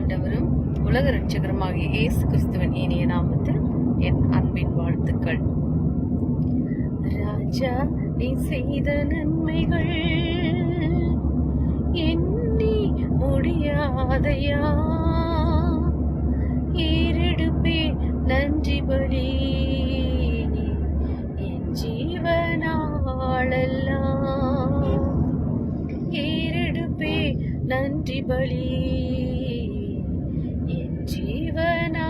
ஆண்டவரும் உலக இரட்சகருமாகிய இயேசு கிறிஸ்துவின் இனிய நாமத்தில் என் அன்பின் வாழ்த்துக்கள். ராஜா, நீ செய்த நன்மைகள் எண்ணி முடியாதையா, ஏறெடுப்பே நன்றி பலி என் ஜீவனாளெல்லாம், ஏறெடுப்பே நன்றி பலி என் ஜீவனாளெல்லாம்.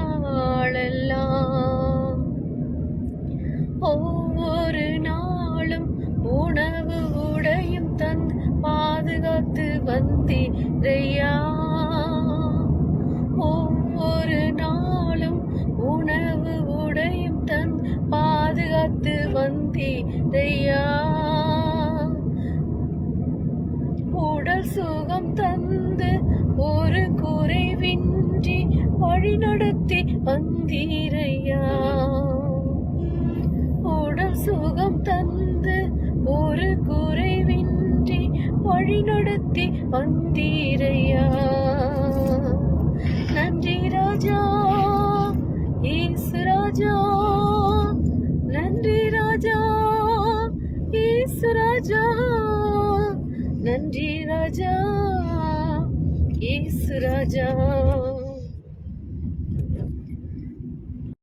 ஒவ்வொரு நாளும் உணவு உடையும் தந்து பாதுகாத்து வந்தீரையா, ஒவ்வொரு நாளும் உணவு உடையும் தந்து பாதுகாத்து வந்தீரையா, உடல் சுகம் தந்து ஒரு குறைவின்றி வழி நடத்தி வந்தீரையா, உடல் சுகம் தந்து ஒரு குறைவின்றி வழி நடத்தி வந்தீரையா. நன்றி ராஜா, இயேசு ராஜா, நன்றி ராஜா, இயேசு ராஜா, நன்றி ராஜா, இயேசு ராஜா.